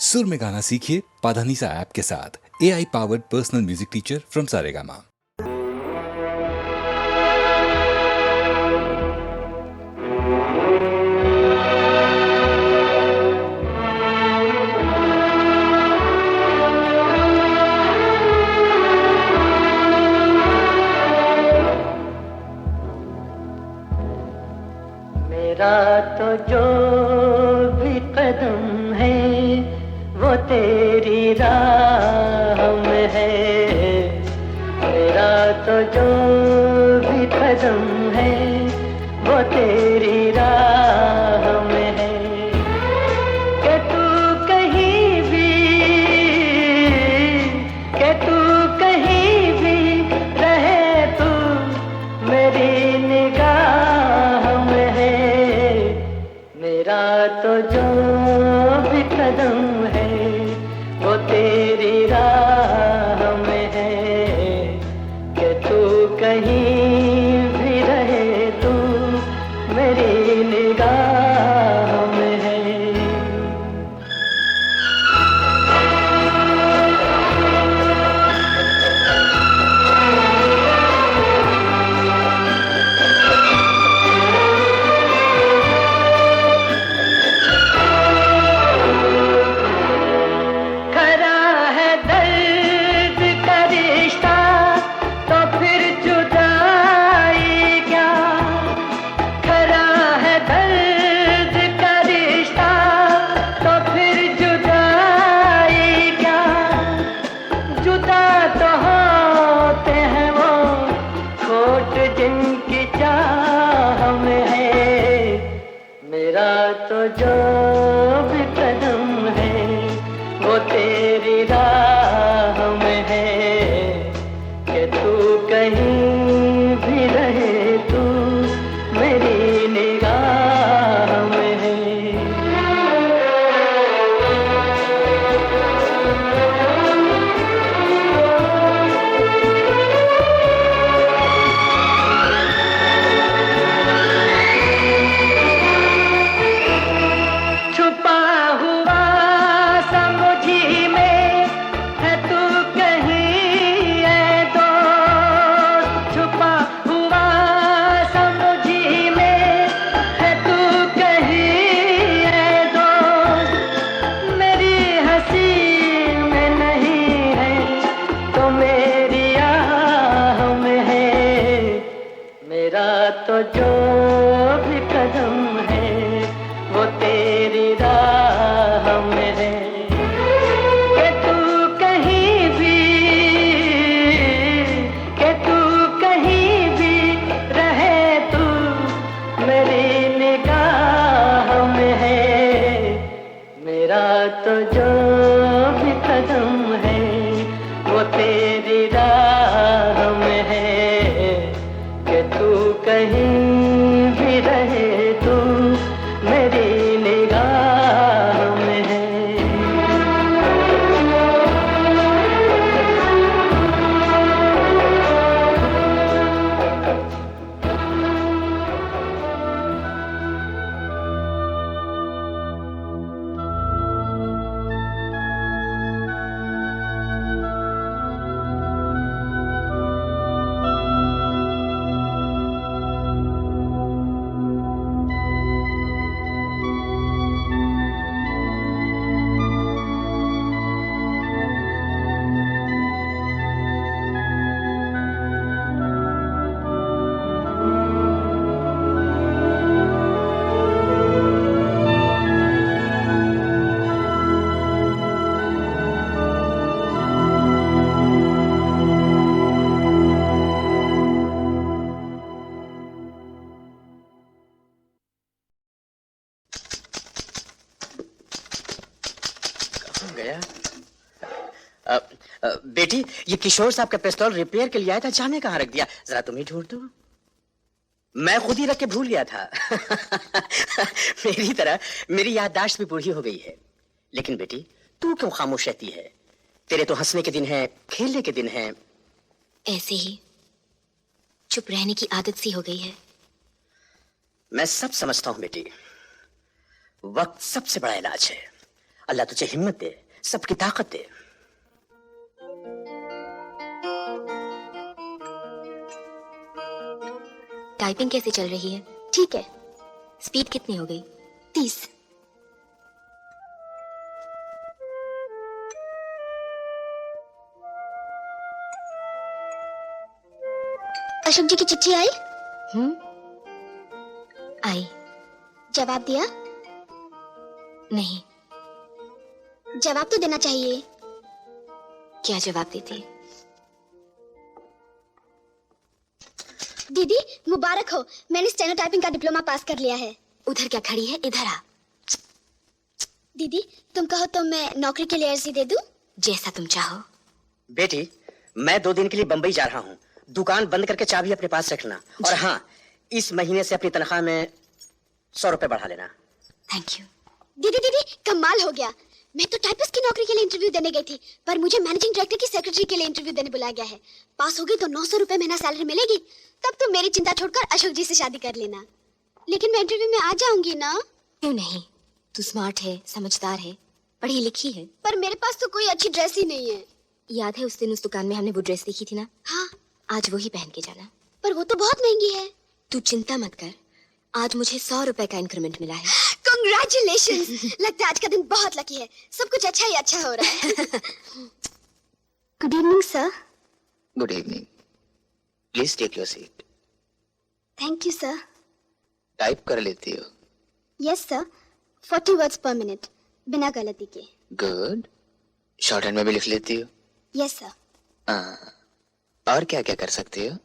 सुर में गाना सीखिए पाधानीसा ऐप के साथ। AI powered personal music teacher from Saregama. मेरा तो जो भी कदम है वो तेरी राह में है। मेरा तो जो भी कदम है वो तेरी राह में है। कि तू कहीं भी, कि तू कहीं भी रहे, तू मेरी निगाह में है। मेरा तो जो भी कदम है वो तेरी राह में है। कि तू कहीं भी रहे, तू मेरी निगाह में है। जिनकी चाह में है। मेरा तो जो भी कदम है वो तेरी राह में है। कि तू कहीं भी रहे, तू मेरी निगाह में है। मेरा तो जो भी कदम है वो तेरी राह में है। कि तू कहीं भी, कि तू कहीं भी रहे, तू मेरी निगाह में है। मेरा तो जो भी कदम है वो तेरी राह में है। कि तू कहीं भी रहे, तू मेरी निगाह में है। गया। बेटी, ये किशोर साहब का पिस्तौल रिपेयर के लिए आया था, जाने कहाँ रख दिया? जरा तुम ही ढूंढ दो। मैं खुद ही रख के भूल गया था। मेरी तरह मेरी याददाश्त भी बूढ़ी हो गई है। लेकिन बेटी, तू क्यों खामोश रहती है? तेरे तो हंसने के दिन हैं, खेलने के दिन हैं। ऐसे ही चुप रहने की आदत सी हो गई है। मैं सब समझता हूं बेटी। वक्त सबसे बड़ा इलाज है। अल्लाह तुझे हिम्मत दे, सबकी ताकत दे। टाइपिंग कैसे चल रही है? ठीक है। स्पीड कितनी हो गई? 30। अशोक जी की चिट्ठी आई? आई। जवाब दिया? नहीं। जवाब तो देना चाहिए। क्या जवाब देती? दीदी मुबारक हो, मैंने स्टेनो टाइपिंग का डिप्लोमा पास कर लिया है। उधर क्या खड़ी है, इधर आ। दीदी तुम कहो तो मैं नौकरी के लिए अर्जी दे दूं? जैसा तुम चाहो। बेटी, मैं 2 दिन के लिए बंबई जा रहा हूँ। दुकान बंद करके चाबी अपने पास रखना। और हाँ, इस महीने से अपनी तनख्वाह में 100 रुपए बढ़ा लेना। Thank you. दीदी दीदी कमाल हो गया, मैं तो टाइपिस्ट की नौकरी के लिए इंटरव्यू देने गई थी, पर मुझे मैनेजिंग डायरेक्टर की सेक्रेटरी के लिए इंटरव्यू देने बुलाया गया है। पास हो गई तो 900 रुपए महीना सैलरी मिलेगी। तब तुम मेरी चिंता छोड़कर अशोक जी से शादी कर लेना। लेकिन मैं इंटरव्यू में आ जाऊंगी ना? क्यों नहीं, तू स्मार्ट है, समझदार है, पढ़ी लिखी है। पर मेरे पास तो कोई अच्छी ड्रेस ही नहीं है। याद है उस दिन उस दुकान में हमने वो ड्रेस देखी थी ना? हाँ। आज वही पहन के जाना। पर वो तो बहुत महंगी है। तू चिंता मत कर, आज मुझे 100 रुपए का इंक्रीमेंट मिला है। Congratulations! लगता है आज का दिन बहुत लकी है, सब कुछ अच्छा ही अच्छा हो रहा है। Good evening sir. Good evening, please take your seat. Thank you sir. Type कर लेती हो? Yes sir, 40 words per minute बिना गलती के। गुड। शॉर्ट हैंड में भी लिख लेती हो? Yes sir. हाँ, और क्या क्या कर सकती हो?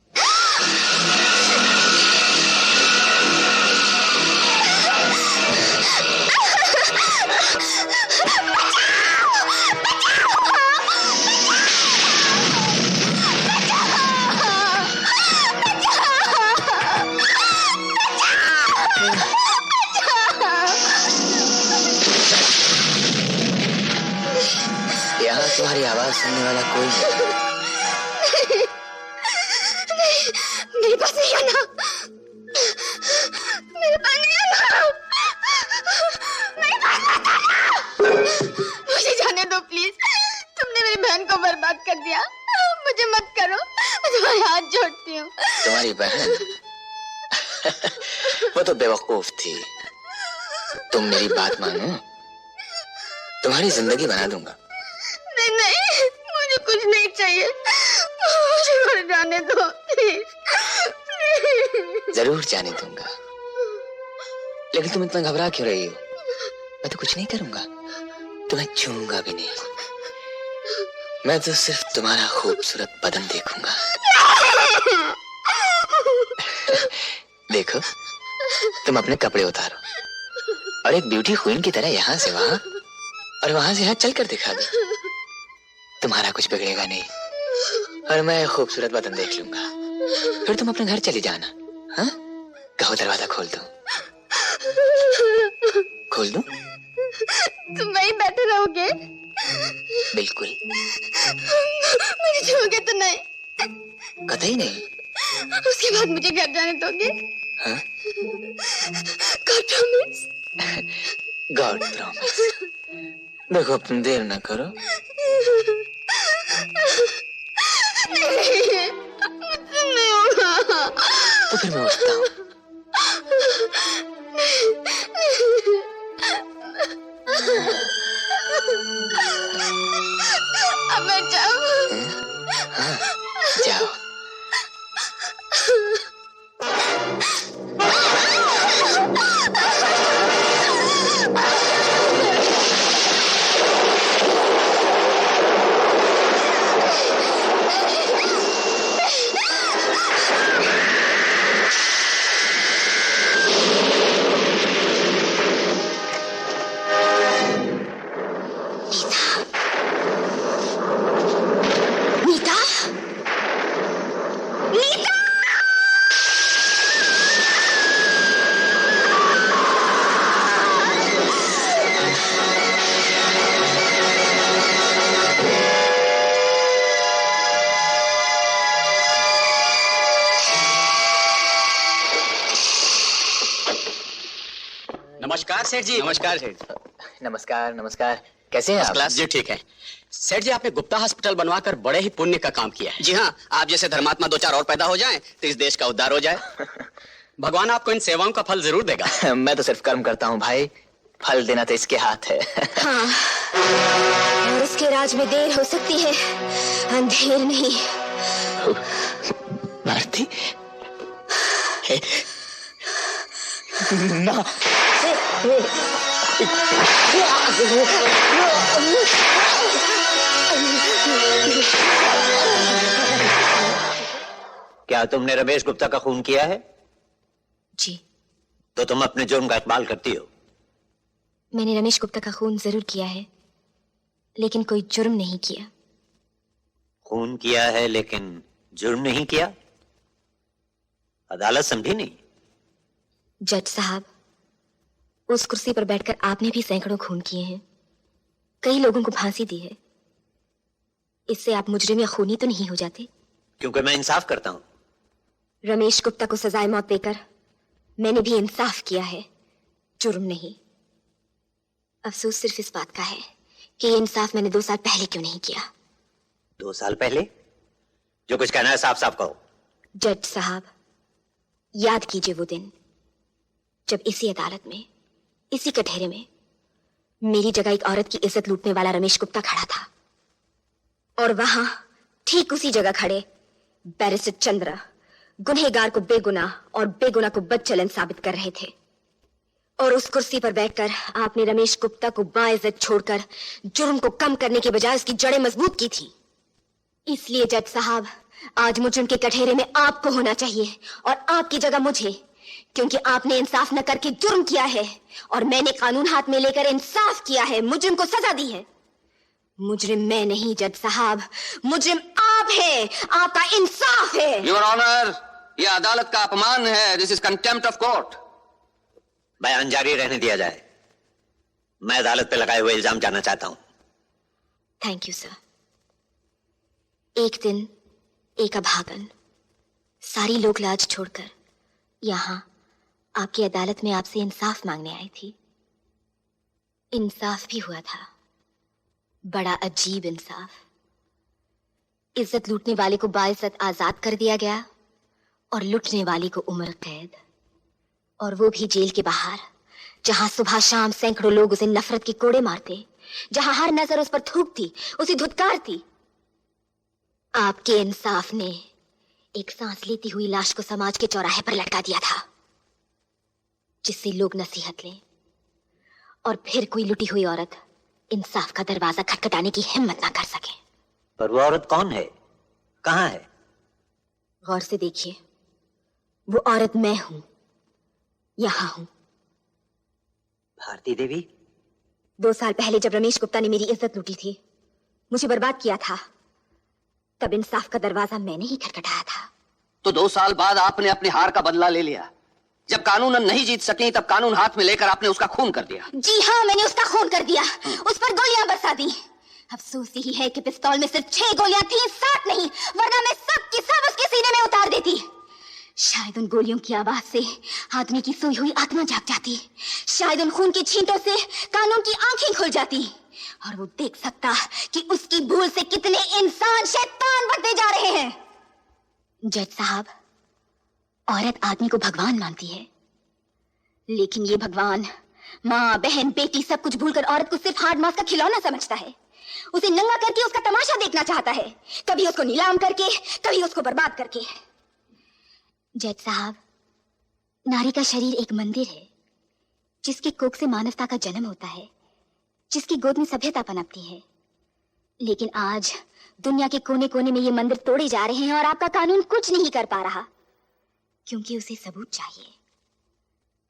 यहाँ तुम्हारी आवाज सुनने वाला कोई नहीं। मेरे पास नहीं आना, मेरे पास नहीं आना, मेरे पास मत आना। मुझे जाने दो प्लीज, तुमने मेरी बहन को बर्बाद कर दिया, मुझे मत करो, मैं तुम्हारे हाथ जोड़ती हूँ। तुम्हारी बहन वो तो बेवकूफ थी। तुम मेरी बात मानो, तुम्हारी जिंदगी बना दूंगा। नहीं नहीं, मुझे कुछ नहीं चाहिए, मुझे मर जाने दो प्लीज। जरूर जाने दूंगा, लेकिन तुम इतना घबरा क्यों रही हो? मैं तो कुछ नहीं करूंगा, तुम्हें छूऊंगा भी नहीं। मैं तो सिर्फ तुम्हारा खूबसूरत बदन देखूंगा। देखो, तुम अपने कपड़े उतारो और एक ब्यूटी क्वीन की तरह यहाँ से वहां और वहां से यहाँ चल कर दिखा दो। तुम्हारा कुछ बिगड़ेगा नहीं और मैं खूबसूरत बदन देख लूंगा। फिर तुम अपने घर चली जाना। हाँ, कहो दरवाजा खोल दो। खोल दो? तुम वहीं बैठे रहोगे? बिल्कुल। मुझे छोड़ोगे तो नहीं? कतई नहीं। उसके बाद मुझे घर जाने दोगे? हाँ? God promise? God promise. देखो, अब तुम देर ना करो। नहीं, मुझसे नहीं होगा। तो फिर मैं उठता हूँ। अब मैं जाऊँ? हाँ, जाओ। नीता? नीता? नमस्कार सेठ जी। नमस्कार सेठ। नमस्कार नमस्कार। कैसे हैं आप? क्लास जी ठीक है। सेठ जी, आपने गुप्ता हॉस्पिटल बनवाकर बड़े ही पुण्य का काम किया है। जी हाँ, आप जैसे धर्मात्मा दो चार और पैदा हो जाएं तो इस देश का उद्धार हो जाए। भगवान आपको इन सेवाओं का फल जरूर देगा। मैं तो सिर्फ कर्म करता हूँ भाई, फल देना तो इसके हाथ है। हाँ, और उसके राज में देर हो सकती है, अंधेर नहीं। भारती ना। क्या तुमने रमेश गुप्ता का खून किया है? जी, तो तुम अपने जुर्म का इकबाल करती हो। मैंने रमेश गुप्ता का खून जरूर किया है, लेकिन कोई जुर्म नहीं किया। खून किया है लेकिन जुर्म नहीं किया? अदालत समझी नहीं। जज साहब, उस कुर्सी पर बैठकर आपने भी सैकड़ों खून किए हैं, कई लोगों को फांसी दी है। इससे आप मुजरिम या खूनी तो नहीं हो जाते? क्योंकि मैं इंसाफ करता हूं। रमेश गुप्ता को सजाए मौत देकर मैंने भी इंसाफ किया है, जुर्म नहीं। अफसोस सिर्फ इस बात का है कि ये इंसाफ मैंने 2 साल पहले क्यों नहीं किया। 2 साल पहले? जो कुछ कहना है साफ साफ कहो। जज साहब, याद कीजिए वो दिन जब इसी अदालत में, इसी कटहरे में मेरी जगह एक औरत की इज्जत लूटने वाला रमेश गुप्ता खड़ा था, और वहां ठीक उसी जगह खड़े बैरिस्टर चंद्र गुनहगार को बेगुनाह और बेगुनाह को बदचलन साबित कर रहे थे। और उस कुर्सी पर बैठकर आपने रमेश गुप्ता को बाइज्जत छोड़कर जुर्म को कम करने के बजाय उसकी जड़ें मजबूत की थी। इसलिए जज साहब, आज मुजरिम के कटहरे में आपको होना चाहिए और आपकी जगह मुझे, क्योंकि आपने इंसाफ न करके जुर्म किया है और मैंने कानून हाथ में लेकर इंसाफ किया है, मुजरिम को सजा दी है। मुजरिम मैं नहीं जज साहब, मुजरिम आप हैं, आपका इंसाफ है। योर ऑनर, यह अदालत का अपमान है। This is contempt of court. बयान जारी रहने दिया जाए। मैं अदालत पे लगाए हुए इल्जाम जानना चाहता हूं। Thank you sir. एक दिन एक अभागन सारी लोग लाज छोड़कर यहां आपकी अदालत में आपसे इंसाफ मांगने आई थी। इंसाफ भी हुआ था, बड़ा अजीब इंसाफ। इज्जत लूटने वाले को बाइज्जत आजाद कर दिया गया और लुटने वाली को उम्र कैद, और वो भी जेल के बाहर, जहां सुबह शाम सैकड़ों लोग उसे नफरत के कोड़े मारते, जहां हर नजर उस पर थूकती, उसे धुतकारती। आपके इंसाफ ने एक सांस लेती हुई लाश को समाज के चौराहे पर लटका दिया था, जिससे लोग नसीहत लें और फिर कोई लुटी हुई औरत इंसाफ का दरवाजा खटखटाने की हिम्मत ना कर सके। पर वो औरत कौन है, कहां है? गौर से देखिए, वो औरत मैं हूं, यहां हूं। भारती देवी? 2 साल पहले जब रमेश गुप्ता ने मेरी इज्जत लूटी थी, मुझे बर्बाद किया था, तब इंसाफ का दरवाजा मैंने ही खटखटाया था। तो 2 साल बाद आपने अपनी हार का बदला ले लिया। जब कानूनन नहीं जीत सकी तब कानून हाथ में लेकर आपने उसका खून कर दिया। जी हाँ, मैंने उसका खून कर दिया, उस पर गोलियां बरसा दी। अफसोस यही है कि पिस्तौल में सिर्फ 6 गोलियां थी, 7 नहीं, वरना मैं सब की सब उसके सीने में उतार देती। शायद उन गोलियों की आवाज से आदमी की सोई हुई आत्मा जाग जाती, शायद उन खून की छींटों से कानून की आंखें खुल जाती, और वो देख सकता कि उसकी भूल से कितने इंसान शैतान बनते जा रहे हैं। जज साहब, औरत आदमी को भगवान मानती है, लेकिन ये भगवान माँ, बहन, बेटी सब कुछ भूलकर औरत को सिर्फ हार्ड मास का खिलौना समझता है। उसे नंगा करके उसका तमाशा देखना चाहता है, कभी उसको नीलाम करके, कभी उसको बर्बाद करके। जज साहब, नारी का शरीर एक मंदिर है, जिसकी कोख से मानवता का जन्म होता है, जिसकी गोद में सभ्यता पनपती है। लेकिन आज दुनिया के कोने कोने में ये मंदिर तोड़े जा रहे हैं और आपका कानून कुछ नहीं कर पा रहा, क्योंकि उसे सबूत चाहिए।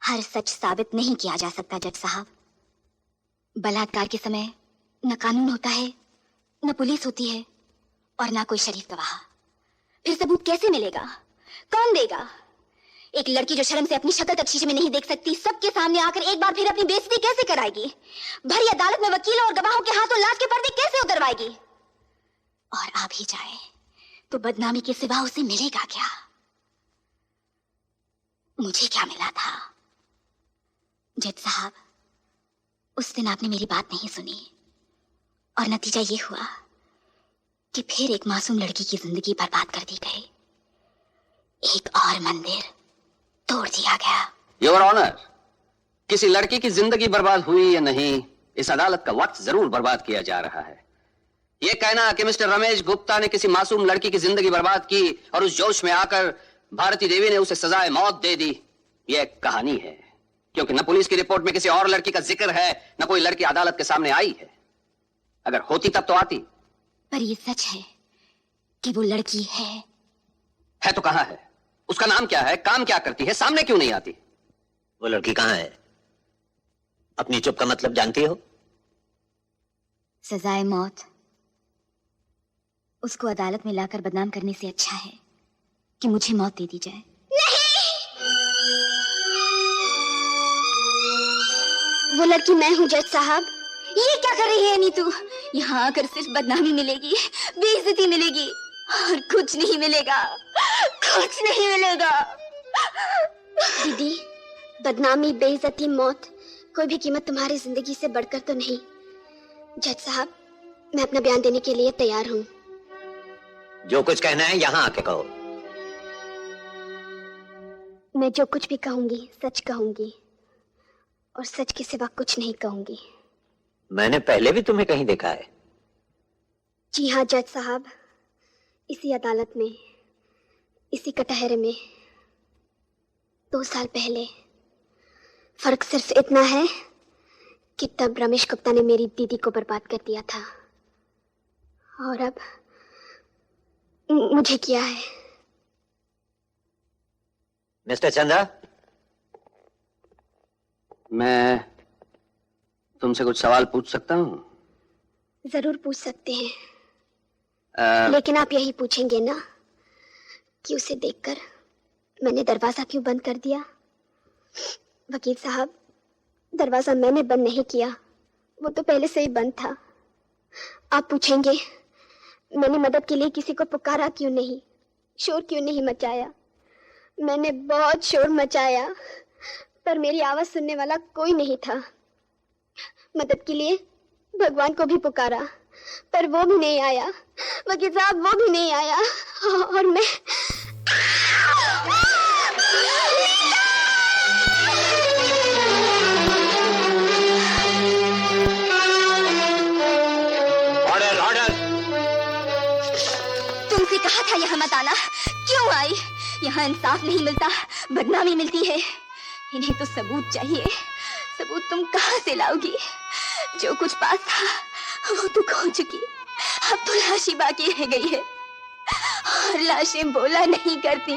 हर सच साबित नहीं किया जा सकता जज साहब। बलात्कार के समय न कानून होता है, न पुलिस होती है, और ना कोई शरीफ गवाह। फिर सबूत कैसे मिलेगा, कौन देगा? एक लड़की जो शर्म से अपनी शक्ल तक शीशे में नहीं देख सकती, सबके सामने आकर एक बार फिर अपनी बेइज्जती कैसे कराएगी? भरी अदालत में वकीलों और गवाहों के हाथों लाश के पर्दे कैसे उतरवाएगी? और आ भी जाए तो बदनामी के सिवा उसे मिलेगा क्या? मुझे क्या मिला था जज साहब? उस दिन आपने मेरी बात नहीं सुनी और नतीजा ये हुआ कि फिर एक मासूम लड़की की जिंदगी बर्बाद कर दी गई। एक और मंदिर तोड़ दिया गया। योर ऑनर, किसी लड़की की जिंदगी बर्बाद हुई या नहीं, इस अदालत का वक्त जरूर बर्बाद किया जा रहा है। यह कहना कि मिस्टर रमेश गुप्ता ने किसी मासूम लड़की की जिंदगी बर्बाद की और उस जोश में आकर भारती देवी ने उसे सजाए मौत दे दी, यह एक कहानी है, क्योंकि न पुलिस की रिपोर्ट में किसी और लड़की का जिक्र है, न कोई लड़की अदालत के सामने आई है। अगर होती तब तो आती। पर ये सच है कि वो लड़की है तो कहां है? उसका नाम क्या है? काम क्या करती है? सामने क्यों नहीं आती? वो लड़की कहाँ है? अपनी चुप का मतलब जानती हो? सजाए मौत उसको अदालत में लाकर बदनाम करने से अच्छा है कि मुझे मौत दे दी जाए। वो लड़की मैं हूँ जज साहब। ये क्या कर रही है नीतू? यहाँ आकर सिर्फ बदनामी मिलेगी, बेइज्जती मिलेगी और कुछ नहीं मिलेगा, कुछ नहीं मिलेगा। दीदी, बदनामी, बेइज्जती, मौत, कोई भी कीमत तुम्हारी जिंदगी से बढ़कर तो नहीं। जज साहब, मैं अपना बयान देने के लिए तैयार हूँ। जो कुछ कहना है यहाँ आके कहो। मैं जो कुछ भी कहूंगी सच कहूंगी और सच के सिवा कुछ नहीं कहूंगी। मैंने पहले भी तुम्हें कहीं देखा है। जी हाँ जज साहब, इसी अदालत में, इसी कटहरे में 2 साल पहले। फर्क सिर्फ इतना है कि तब रमेश गुप्ता ने मेरी दीदी को बर्बाद कर दिया था और अब मुझे किया है। मिस्टर चंद्रा, मैं तुमसे कुछ सवाल पूछ सकता हूँ? जरूर पूछ सकते हैं, लेकिन आप यही पूछेंगे ना कि उसे देखकर मैंने दरवाजा क्यों बंद कर दिया? वकील साहब, दरवाजा मैंने बंद नहीं किया, वो तो पहले से ही बंद था। आप पूछेंगे मैंने मदद के लिए किसी को पुकारा क्यों नहीं, शोर क्यों नहीं मचाया? मैंने बहुत शोर मचाया, पर मेरी आवाज सुनने वाला कोई नहीं था। मदद के लिए भगवान को भी पुकारा, पर वो भी नहीं आया। वकील साहब, वो भी नहीं आया और मैं तुमसे कहा था यहाँ मत आना, क्यों आई? यहाँ इंसाफ नहीं मिलता, बदनामी मिलती है। इन्हें तो सबूत चाहिए। सबूत तुम कहाँ से लाओगी? जो कुछ पास था वो तो खो चुकी, अब तो लाश ही बाकी रह गई है और लाशें बोला नहीं करती।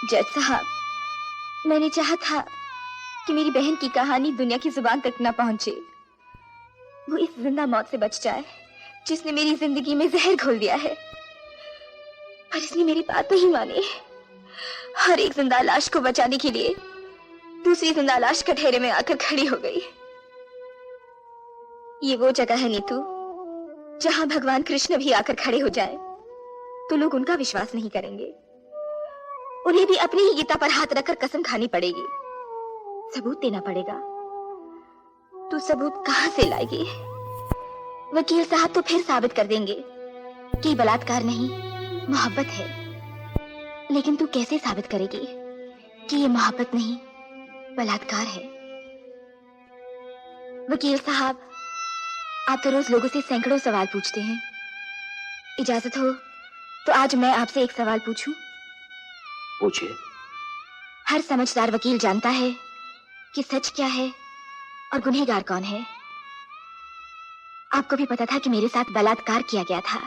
जज साहब, मैंने चाहा था कि मेरी बहन की कहानी दुनिया की जुबान तक न पहुंचे। वो इस जिंदा मौत से बच जाए जिसने मेरी जिंदगी में जहर घोल दिया है, पर इसने मेरी बात नहीं मानी। हर एक जिंदा लाश को बचाने के लिए दूसरी जिंदा लाश कटहरे में आकर खड़ी हो गई। ये वो जगह है नीतू जहां भगवान कृष्ण भी आकर खड़े हो जाए तो लोग उनका विश्वास नहीं करेंगे। उन्हें भी अपनी ही गीता पर हाथ रखकर कसम खानी पड़ेगी, सबूत देना पड़ेगा। तू सबूत कहां से लाएगी? वकील साहब तो फिर साबित कर देंगे कि बलात्कार नहीं, मोहब्बत है। लेकिन तू कैसे साबित करेगी कि ये मोहब्बत नहीं, बलात्कार है? वकील साहब, आप तो रोज लोगों से सैकड़ों सवाल पूछते हैं। इजाजत हो तो आज मैं आपसे एक सवाल पूछूं? पूछिए। हर समझदार वकील जानता है कि सच क्या है और गुनहगार कौन है। आपको भी पता था कि मेरे साथ बलात्कार किया गया था,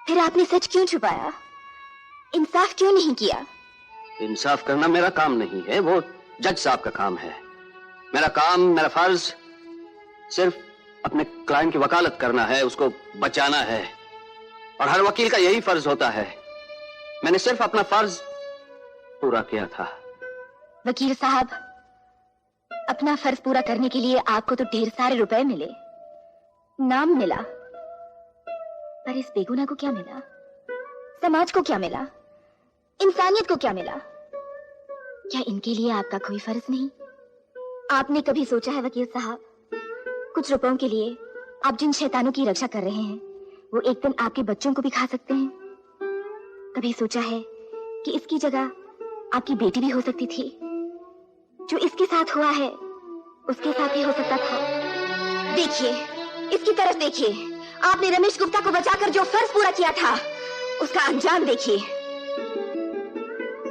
फिर आपने सच क्यों छुपाया? इंसाफ क्यों नहीं किया? इंसाफ करना मेरा काम नहीं है, वो जज साहब का काम है। मेरा काम, मेरा फर्ज सिर्फ अपने क्लाइंट की वकालत करना है, उसको बचाना है, और हर वकील का यही फर्ज होता है। मैंने सिर्फ अपना फर्ज पूरा किया था। वकील साहब, अपना फर्ज पूरा करने के लिए आपको तो ढेर सारे रुपए मिले, नाम मिला, पर इस बेगुनाह को क्या मिला? समाज को क्या मिला? इंसानियत को क्या मिला? क्या इनके लिए आपका कोई फर्ज नहीं? आपने कभी सोचा है वकील साहब, कुछ रुपयों के लिए आप जिन शैतानों की रक्षा कर रहे हैं वो एक दिन आपके बच्चों को भी खा सकते हैं? कभी सोचा है कि इसकी जगह आपकी बेटी भी हो सकती थी? जो इसके साथ हुआ है उसके साथ ही हो सकता था। देखिए, इसकी तरफ देखिए। आपने रमेश गुप्ता को बचाकर जो फर्ज पूरा किया था उसका अंजाम देखिए।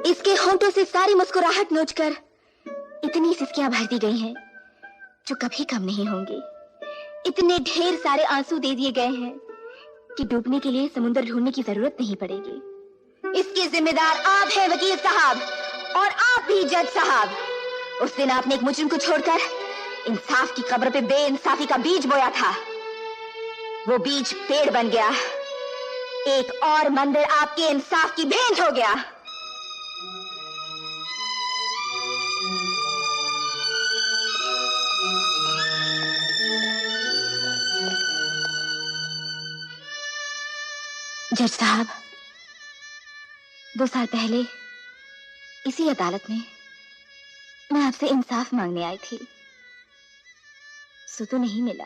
इसके होंठों से सारी मुस्कुराहट नोचकर इतनी सिसकियां भर दी गई हैं जो कभी कम नहीं होंगी। इतने ढेर सारे आंसू दे दिए गए हैं कि डूबने के लिए समुद्र ढूंढने की जरूरत नहीं पड़ेगी। इसके जिम्मेदार आप हैं वकील साहब, और आप भी जज साहब। उस दिन आपने एक मुजरिम को छोड़कर इंसाफ की कब्र पे बेइंसाफी का बीज बोया था। वो बीज पेड़ बन गया, एक और मंदिर आपके इंसाफ की भेंट हो गया। जज साहब, 2 साल पहले इसी अदालत में मैं आपसे इंसाफ मांगने आई थी, सो तो नहीं मिला।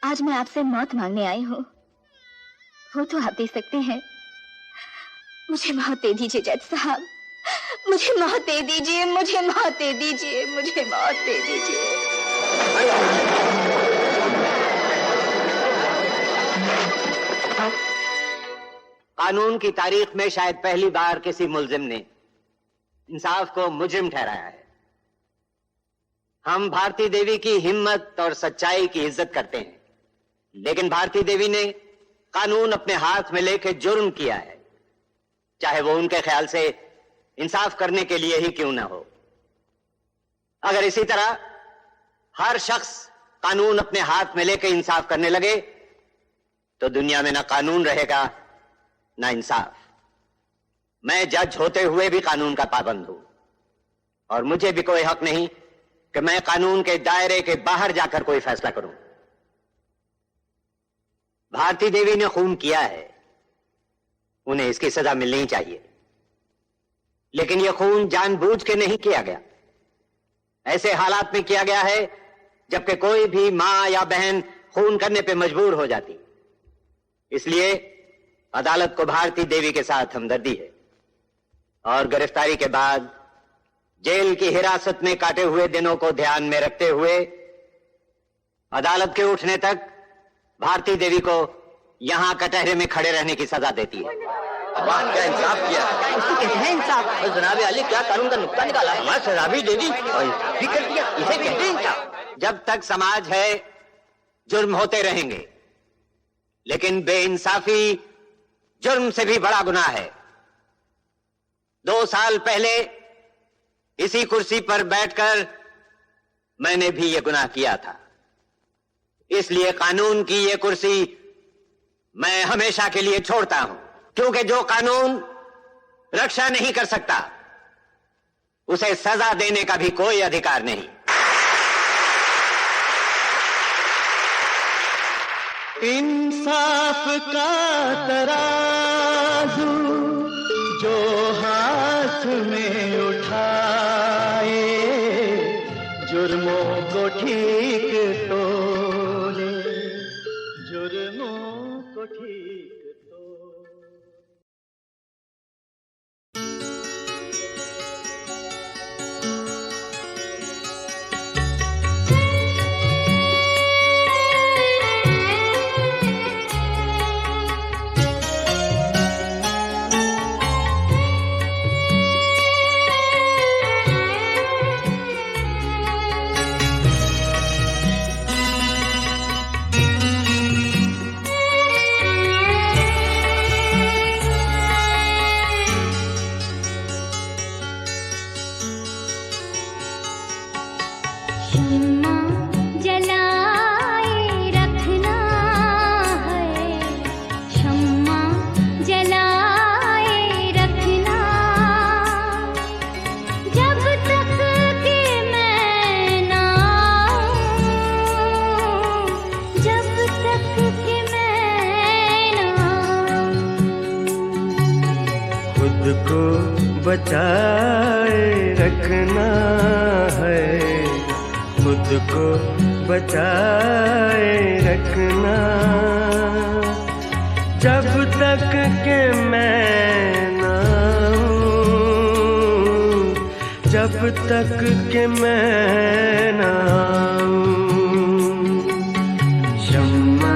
आज मैं आपसे मौत मांगने आई हूं, वो तो आप दे सकते हैं। मुझे मौत दे दीजिए जज साहब, मुझे मौत दे दीजिए, मुझे मौत दे दीजिए, मुझे मौत दे दीजिए। कानून की तारीख में शायद पहली बार किसी मुल्जिम ने इंसाफ को मुजरिम ठहराया है। हम भारती देवी की हिम्मत और सच्चाई की इज्जत करते हैं, लेकिन भारती देवी ने कानून अपने हाथ में लेकर जुर्म किया है, चाहे वो उनके ख्याल से इंसाफ करने के लिए ही क्यों ना हो। अगर इसी तरह हर शख्स कानून अपने हाथ में लेकर इंसाफ करने लगे तो दुनिया में ना कानून रहेगा ना इंसाफ। मैं जज होते हुए भी कानून का पाबंद हूं, और मुझे भी कोई हक नहीं कि मैं कानून के दायरे के बाहर जाकर कोई फैसला करूं। भारती देवी ने खून किया है, उन्हें इसकी सजा मिलनी चाहिए, लेकिन यह खून जानबूझ के नहीं किया गया। ऐसे हालात में किया गया है जबकि कोई भी मां या बहन खून करने पे मजबूर हो जाती। इसलिए अदालत को भारती देवी के साथ हमदर्दी है, और गिरफ्तारी के बाद जेल की हिरासत में काटे हुए दिनों को ध्यान में रखते हुए अदालत के उठने तक भारती देवी को यहां कटहरे में खड़े रहने की सजा देती है। क्या इंसाफ किया, उसको कहते हैं इंसाफ। और जनाब अली क्या कानून का नुक्ता निकाला, हमारा सजा भी दे दी और भी कर दिया, इसे कहते हैं इंसाफ। जब तक समाज है जुर्म होते रहेंगे, लेकिन बेइंसाफी जुर्म से भी बड़ा गुनाह है। 2 साल पहले इसी कुर्सी पर बैठकर मैंने भी यह गुनाह किया था। इसलिए कानून की यह कुर्सी मैं हमेशा के लिए छोड़ता हूं, क्योंकि जो कानून रक्षा नहीं कर सकता उसे सजा देने का भी कोई अधिकार नहीं। इंसाफ का तराजू जो हाथ में उठाए, जुर्मों को ठीक तोले, जुर्मों को ठीक तोले। बचाए रखना है, खुद को बचाए रखना। जब तक के मैं ना हूँ, जब तक के मैं ना हूँ, शम्मा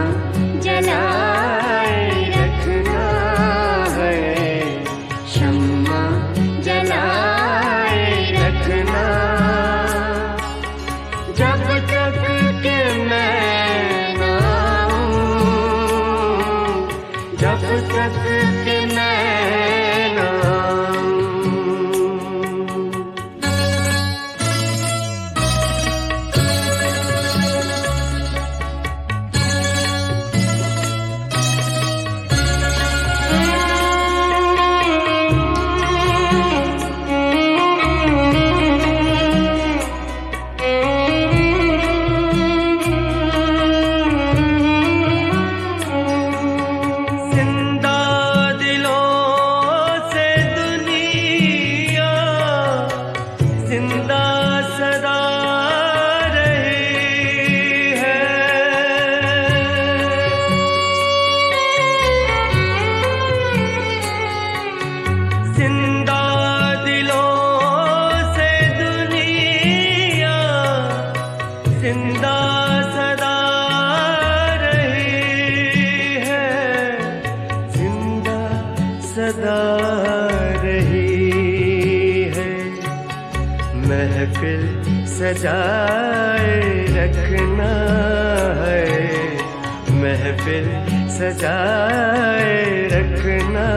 जलाए रखना है, शम्मा जलाए रखना। जब तक के मैं ना हूँ, जब तक के मैं ना हूँ। जिंदा दिलों से दुनिया जिंदा सदा रही है। जिंदा दिलों से दुनिया जिंदा सदा रही है, जिंदा सदा रही है। महफिल सजाए रखना है, महफिल सजाए रखना।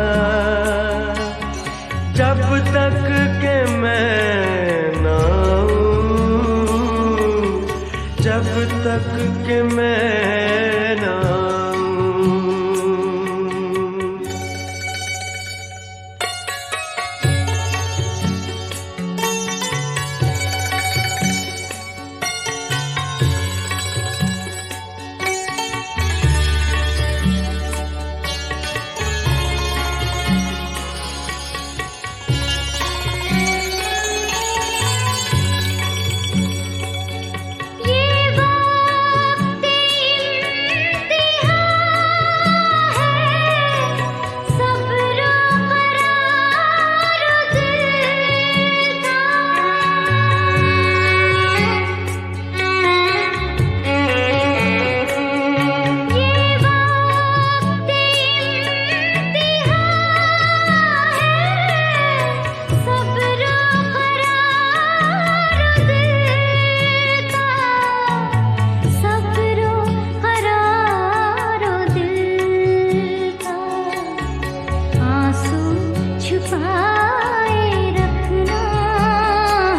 जब तक के मैं ना हूँ, जब तक के मैं ना हूँ। ये वक्त इंतहा है, सब्र करार दिल का। ये वक्त इंतहा है, सब्र करार दिल का, सब्र करार दिल का। आंसू छुपाए रखना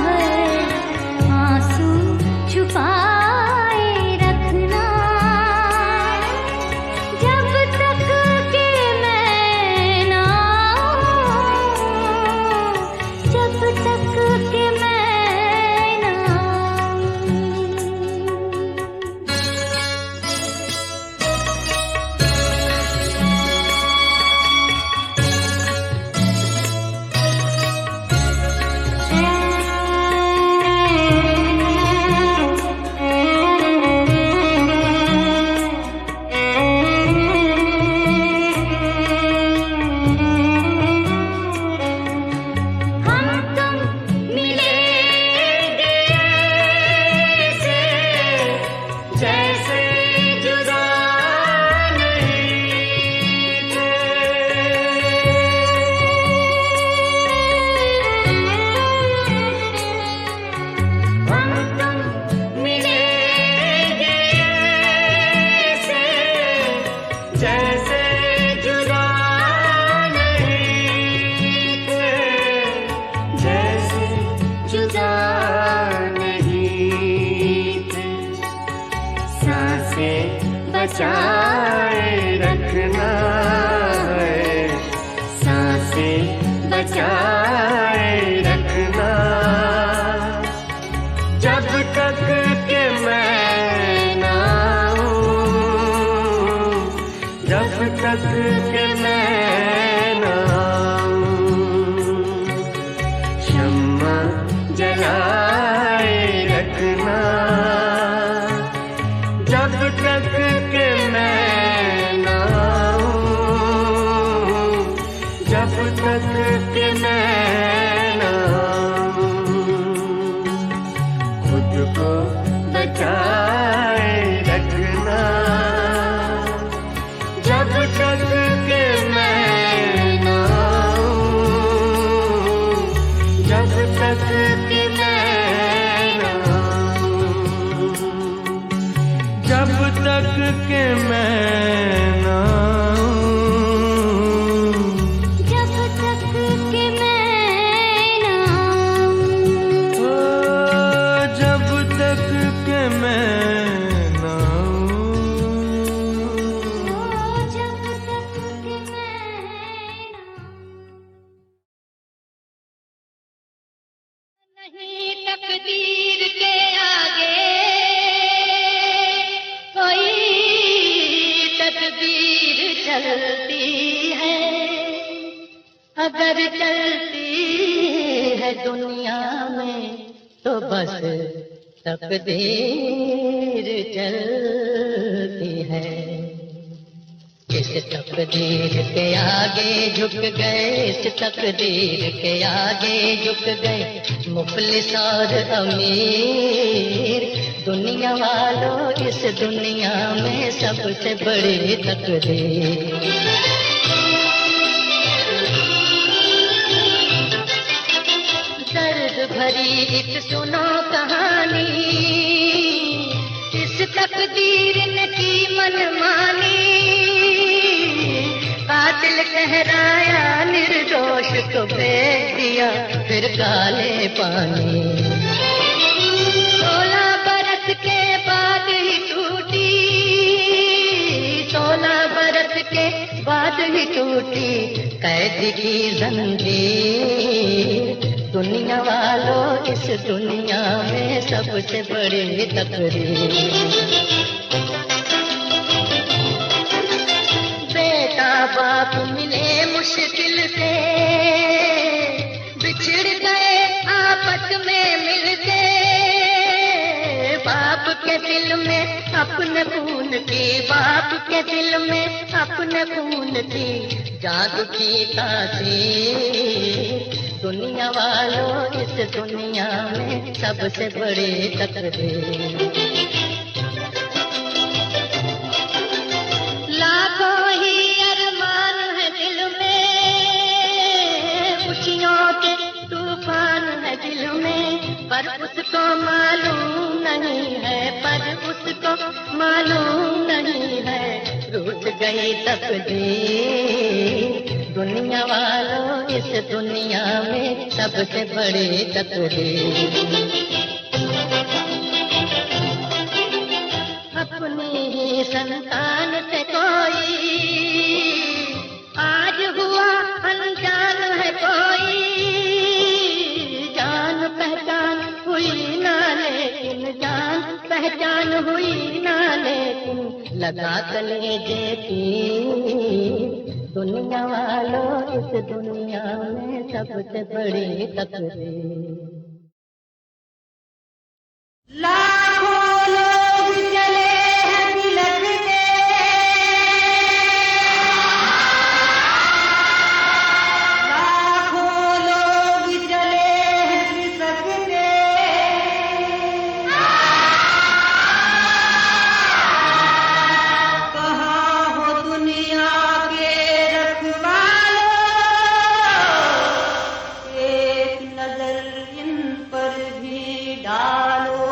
है, आंसू छुपाए रखना। जब तक के मैं ना हूँ, जब तक के मैं ना हूँ। हम तुम मिलेंगे ऐसे, जैसे जुदा नहीं थे। हम तुम मिलेंगे ऐसे, जैसे जुदा नहीं थे, जैसे जुदा नहीं थे। सांसें बचाए रखना है, सांसें बचाए रखना। जब तक के मैं ना हूँ, जब तक के मैं ना हूँ। जब तक के मैं ना जब तक के मैं ना ओ, जब तक के मैं ना जब तक के मैं नहीं तकदीर के आगे कोई तकदीर चलती है अगर चलती है दुनिया में तो बस तकदीर चलती है इस तकदीर के आगे झुक गए इस तकदीर के आगे झुक गए मुफलिस और अमीर दुनिया वालों इस दुनिया में सबसे बड़ी तकदीर दर्द भरी एक सुनो कहानी इस तकदीर ने की मनमानी कातिल कहराया निर्दोष को फेंक दिया फिर काले पानी 16 बरस के बाद ही टूटी 16 बरस के बाद ही टूटी कैद की जंजीर दुनिया वालों इस दुनिया में सबसे बड़ी तकदीर बेटा बाप मिले मुश्किल से बिछड़ गए आपस में मिलके बाप के दिल में अपने खून की बाप के दिल में अपने खून की जादू की तासीर दुनिया वालों इस दुनिया में सबसे बड़ी तकदीर लाखों ही अरमान है दिल में खुशियों के तूफान है दिल में पर उसको मालूम नहीं है पर उसको मालूम नहीं है रूठ गई तकदीर दुनिया वालों इस दुनिया में सबसे बड़ी तकदीर अपनी ही संतान से कोई आज हुआ अनजान है कोई जान पहचान हुई ना लेकिन जान पहचान हुई ना लेकिन लगा कलेजे की दुनिया वालों इस दुनिया में सबसे बड़ी तकदीर लाखों लोग चले हैं तिलक के लाखों लोग चले हैं तिलक के कहाँ हो दुनिया के रखवालों एक नजर इन पर भी डालो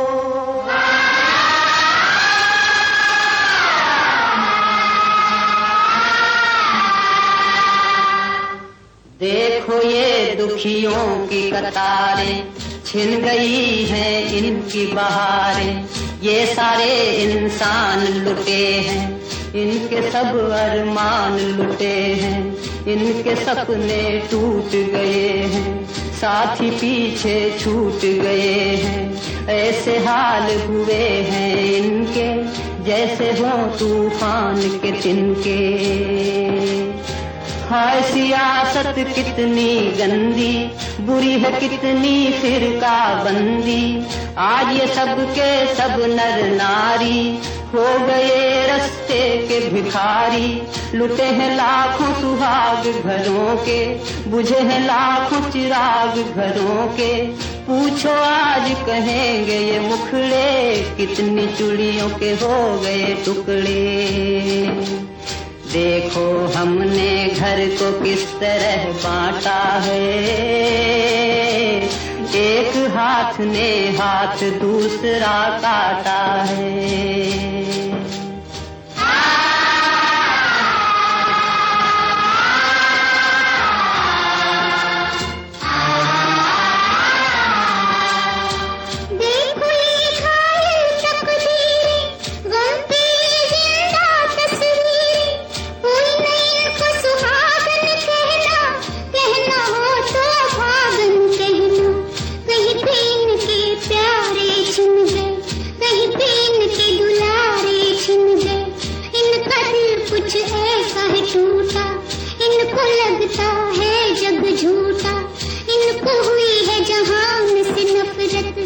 देखो ये दुखियों की कतारें छिन गई हैं इनकी बहारें ये सारे इंसान लुटे हैं इनके सब अरमान लुटे हैं इनके सपने टूट गए हैं साथी पीछे छूट गए हैं ऐसे हाल हुए हैं इनके जैसे हो तूफान के तिनके हाय सियासत कितनी गंदी बुरी है कितनी फिरका बंदी आज ये सब के सब नर नारी हो गए रस्ते के भिखारी लुटे हैं लाखों सुहाग घरों के बुझे हैं लाखों चिराग घरों के पूछो आज कहेंगे ये मुखड़े कितनी चूड़ियों के हो गए टुकड़े देखो हमने घर को किस तरह बांटा है एक हाथ ने हाथ दूसरा काटा है कुछ ऐसा है टूटा, इनको लगता है जग झूठा, इनको हुई है जहान से नफरत,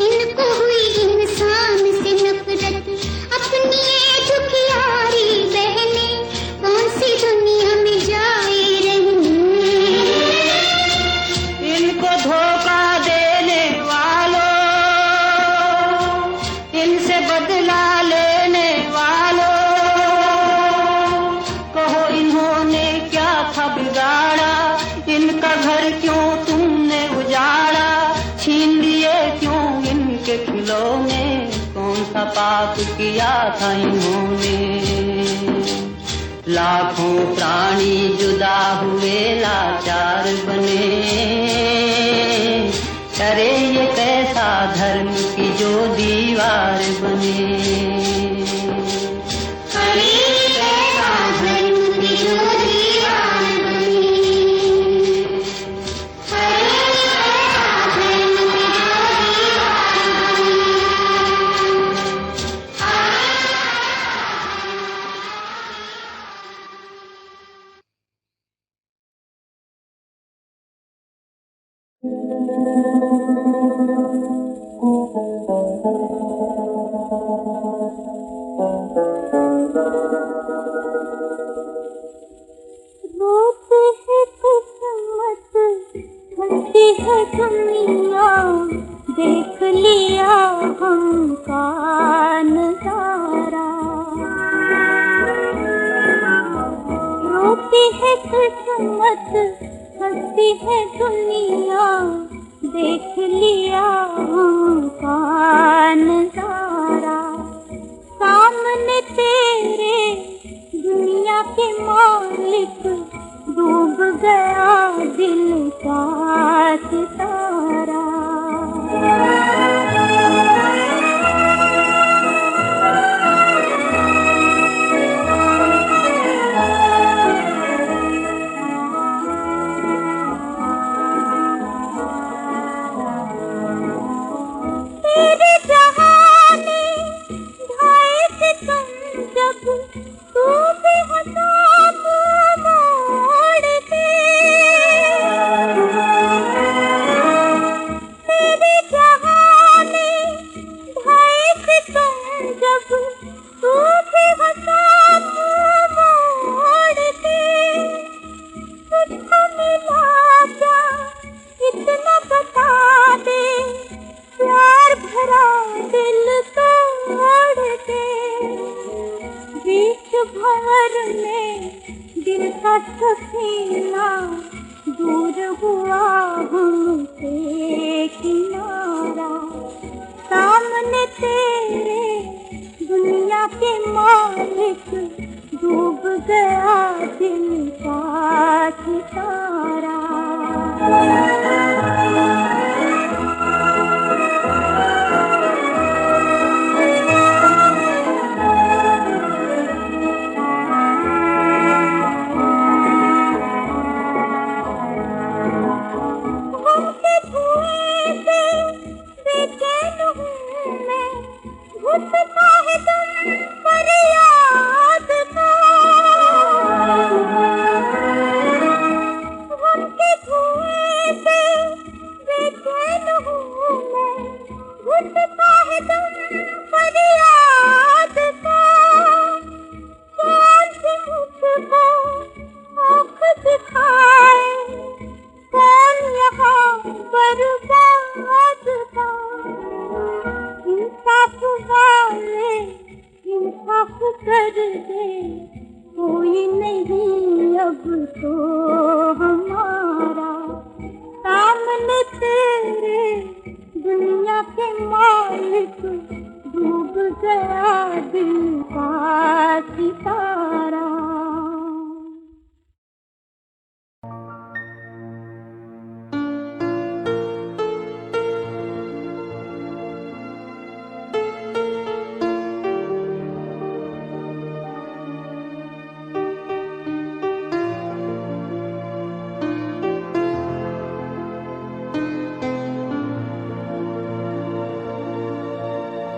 इनको हुई इंसान से नफरत। अपनी ये दुखियारी बहने कौन सी दुनिया में जाए रहने। इनको धोखा देने वालों, इनसे बदला लेने वालों, कहो इन्होंने क्या था बिगाड़ा, इनका घर क्यों तुमने उजाड़ा, छीन लिए क्यों इनके खिलौने, कौन सा पाप किया था इन्होंने। लाखों प्राणी जुदा हुए लाचार बने, करे ये कैसा धर्म की जो दीवार बने। अरे कैसा धर्म की जो दीवार बनी, अरे कैसा धर्म की जो दीवार बनी। रोते है किस्मत, हंसी है दुनिया, देख लिया हमका नजारा। रोती है किस्मत, हंसी है दुनिया, देख लिया हमका नजारा। सामने तेरे दुनिया के मालिक, डूब गया दिल का सितारा। तेरे जहां में ढाए सितम जब तू भी हंसा मोड़ के। तेरे जहां में ढाए सितम जब तू भी हंसा मोड़ के। तुझको मिला क्या इतना बता दे, प्यार भरा दिल तोड़ के। बीच भंवर में दिल का सफीना, दूर हुआ हमसे किनारा। सामने तेरे दुनिया के मालिक, डूब गया दिल का सितारा। हमसे धुएं से बेचैन हूँ मैं, घुटता है तुम पर याद का। हमसे धुएं से बेचैन हूँ मैं, घुटता है तुम पर याद का। कौन सी मुझको आँख दिखाए, कौन यहाँ बर्बाद था। इंसाफ वाले इंसाफ कर दे, कोई नहीं अब तो हमारा। सामने तेरे दुनिया के मालिक, डूब गया दिल का सितारा।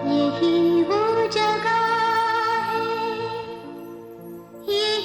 यही वो जगह है, यही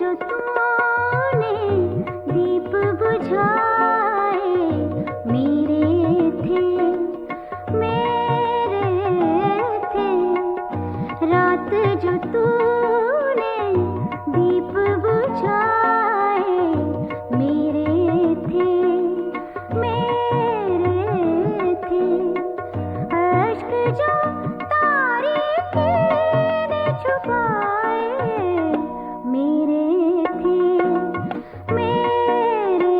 जो तूने दीप बुझाए मेरे थे, मेरे थे। रात जो तूने दीप बुझाए मेरे थे, मेरे थे। अश्क जो तारीकी ने छुपाए मेरे थे, मेरे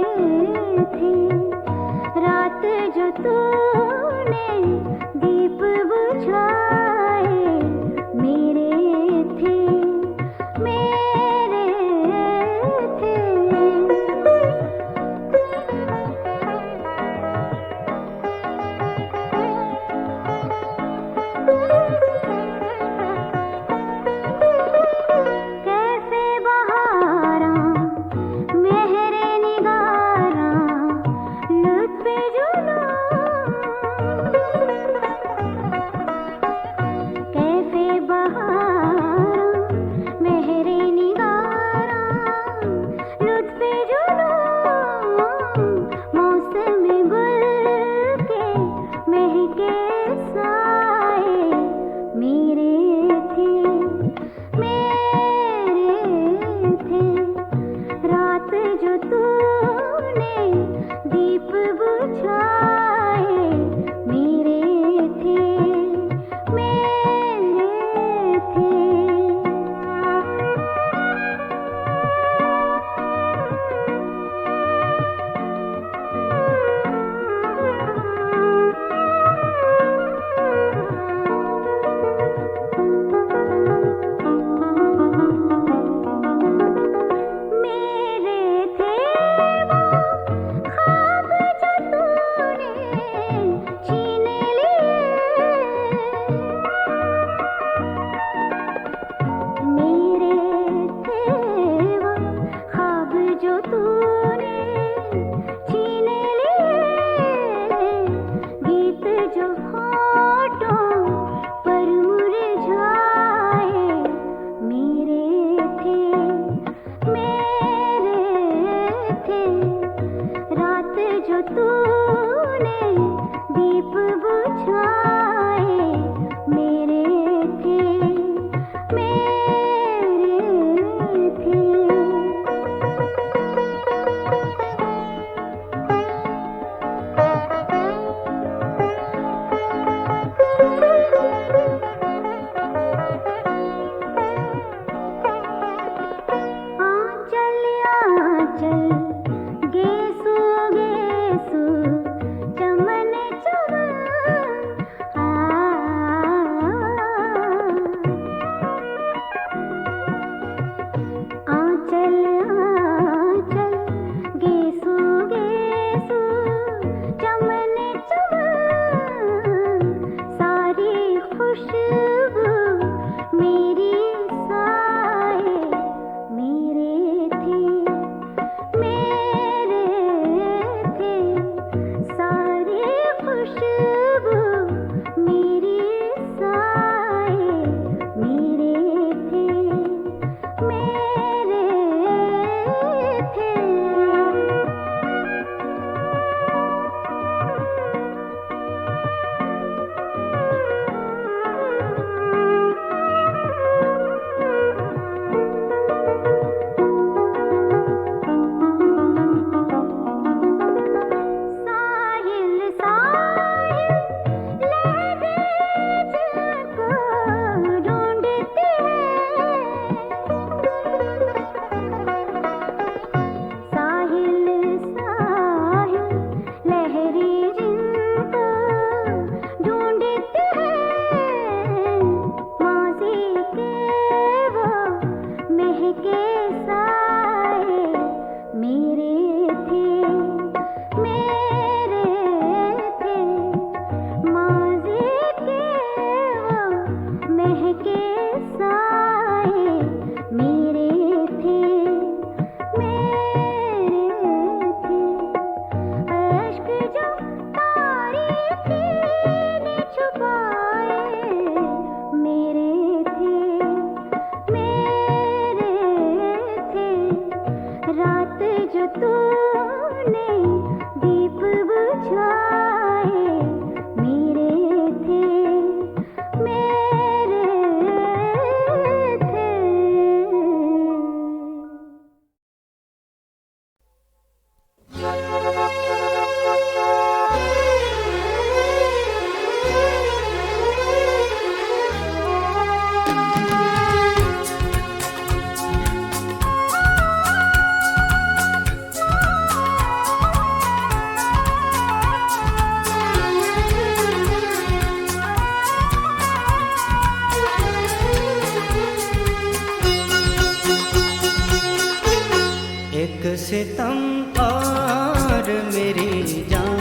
सितम और मेरी जान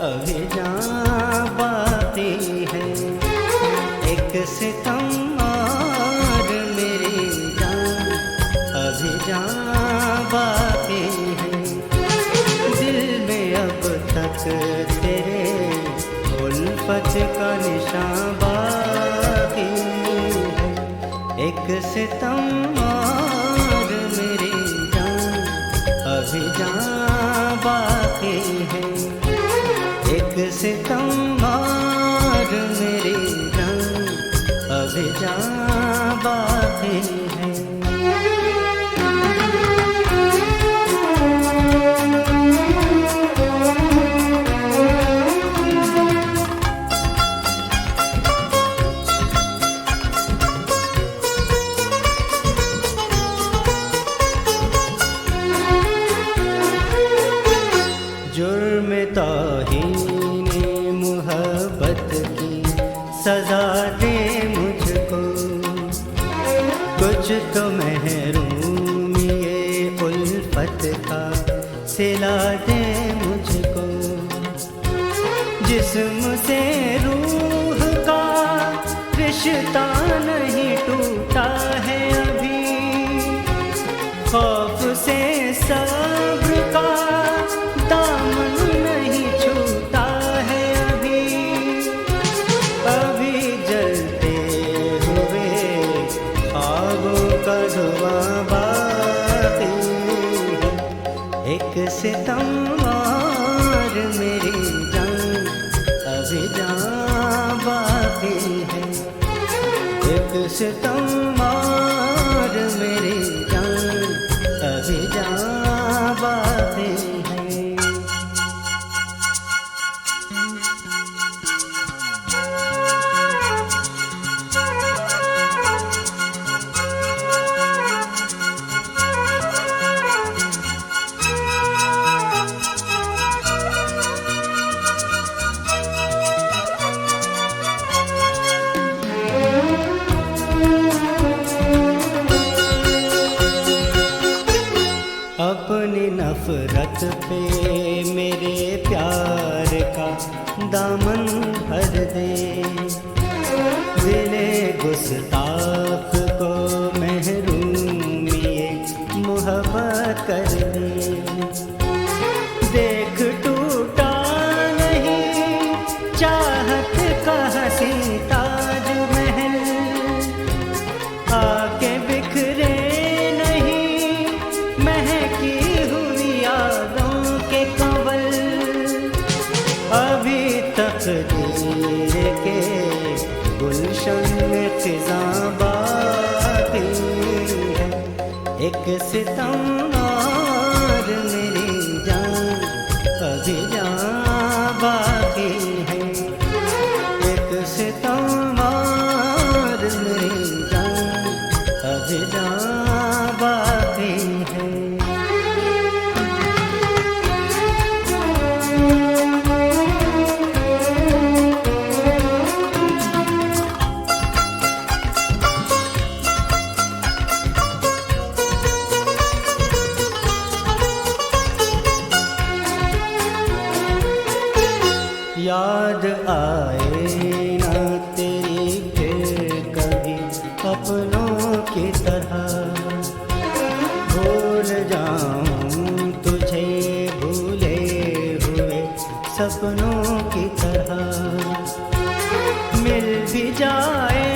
अभी जान बाकी है। एक सितम और मेरी जान अभी जान बाकी है। दिल में अब तक तेरे उल्फत का निशान बाकी है। एक सितम और मेरी जान अभी जान बाकी है। एक सितम और मेरी जान अभी जान बाकी है। जुर्म तौहीने मोहब्बत की सजा दे मुझको। कुछ तो महरूम ये उल्फत का सिला दे मुझको। जिस्म से रूह का रिश्ता नहीं टूटा है अभी। खौफ से सब्र का दामन नहीं छूटा है अभी। अभी जलते हुए ख्वाबों का धुआं बाकी है। एक सितम और मेरी जान अभी जान बाकी है। एक सितम और मेरी जान अभी जान बाकी है। अपनी नफरत पे मेरे प्यार का दामन भर दे। दिले गुस्ताख को महरूम ये मोहब्बत कर दे। देख टूटा नहीं चाहत का हसी ताज महल। आके बिखरे महकी हुई यादों के कंवल। अभी तकदीर के गुलशन में खिज़ां बाकी है। एक सितम और मेरी जान अभी जान बाकी है। एक सितम और मेरी जान अभी जान बाकी है। याद आए ना तेरी फिर कभी अपनों की तरह। भूल जाऊं तुझे भूले हुए सपनों की तरह। मिल भी जाए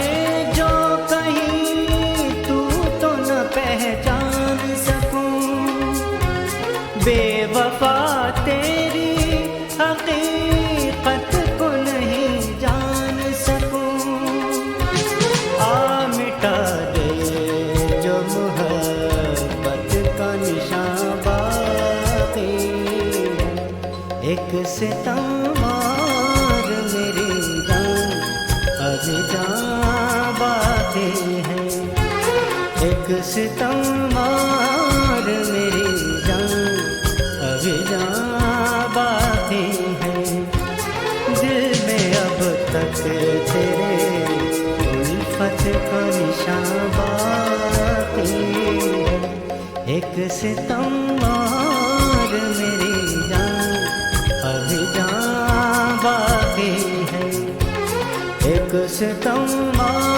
जो कहीं तू तो न पहचान सकूं। बेवफा तेरी हकीकत को नहीं जान सकूं। आ मिटा दे जो मोहब्बत का निशान बाकी है। एक सितम और मेरी जान अभी जान बाकी है। एक सितम और मेरी जान अभी जान बाकी है। दिल में अब तक तेरे उल्फत का निशान बाकी है। एक सितम और मेरी जान अभी जान बाकी है, एक सितम और